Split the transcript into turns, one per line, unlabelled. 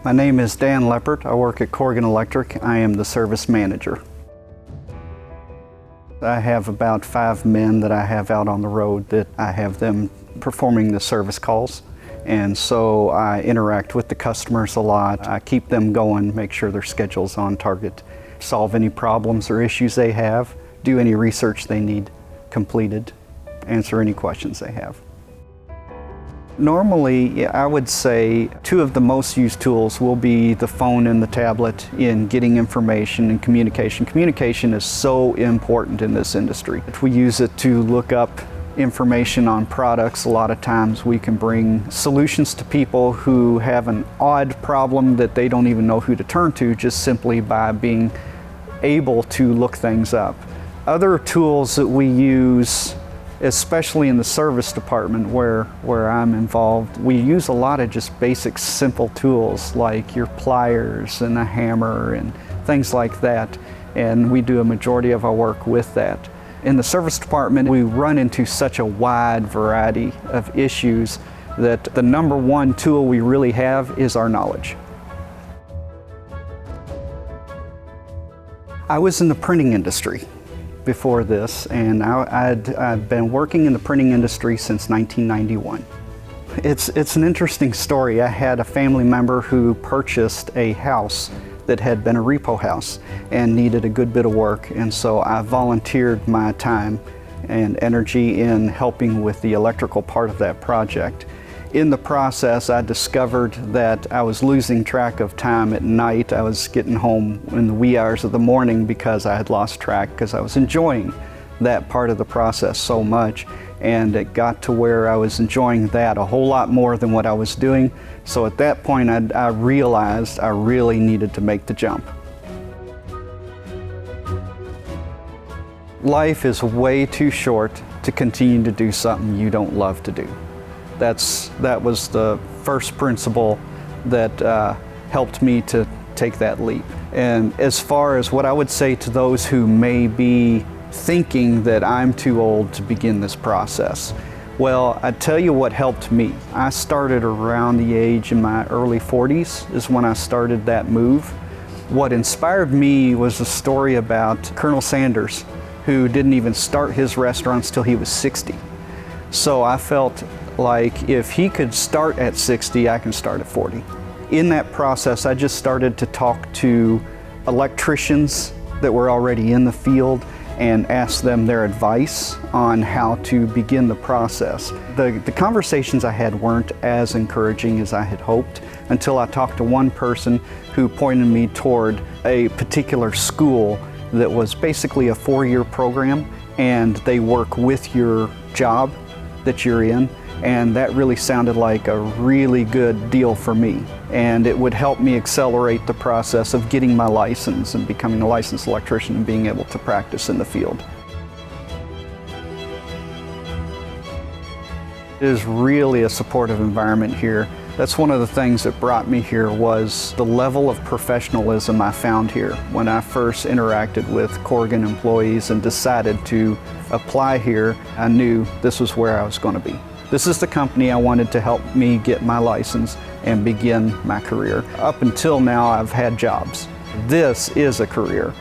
My name is Dan Leppert. I work at Corrigan Electric. I am the service manager. I have about 5 men that I have out on the road that I have them performing the service calls. And so I interact with the customers a lot. I keep them going, make sure their schedule's on target, solve any problems or issues they have, do any research they need completed, answer any questions they have. Normally, I would say 2 of the most used tools will be the phone and the tablet in getting information and communication. Communication is so important in this industry. If we use it to look up information on products, a lot of times we can bring solutions to people who have an odd problem that they don't even know who to turn to just simply by being able to look things up. Other tools that we use, especially in the service department where I'm involved, we use a lot of just basic simple tools like your pliers and a hammer and things like that, and we do a majority of our work with that. In the service department, we run into such a wide variety of issues that the number one tool we really have is our knowledge. I was in the printing industry before this, and I'd been working in the printing industry since 1991. It's an interesting story. I had a family member who purchased a house that had been a repo house and needed a good bit of work, and so I volunteered my time and energy in helping with the electrical part of that project. In the process, I discovered that I was losing track of time at night. I was getting home in the wee hours of the morning because I had lost track, because I was enjoying that part of the process so much, and it got to where I was enjoying that a whole lot more than what I was doing. So at that point I realized I really needed to make the jump. Life is way too short to continue to do something you don't love to do. That was the first principle that helped me to take that leap. And as far as what I would say to those who may be thinking that I'm too old to begin this process, well, I tell you what helped me. I started around the age in my early 40s is when I started that move. What inspired me was a story about Colonel Sanders, who didn't even start his restaurants till he was 60. So I felt like if he could start at 60, I can start at 40. In that process, I just started to talk to electricians that were already in the field and ask them their advice on how to begin the process. The conversations I had weren't as encouraging as I had hoped until I talked to one person who pointed me toward a particular school that was basically a 4-year program, and they work with your job that you're in, and that really sounded like a really good deal for me, and it would help me accelerate the process of getting my license and becoming a licensed electrician and being able to practice in the field. It is really a supportive environment here. That's one of the things that brought me here, was the level of professionalism I found here when I first interacted with Corrigan employees and decided to apply here. I knew this was where I was going to be. This is the company I wanted to help me get my license and begin my career. Up until now, I've had jobs. This is a career.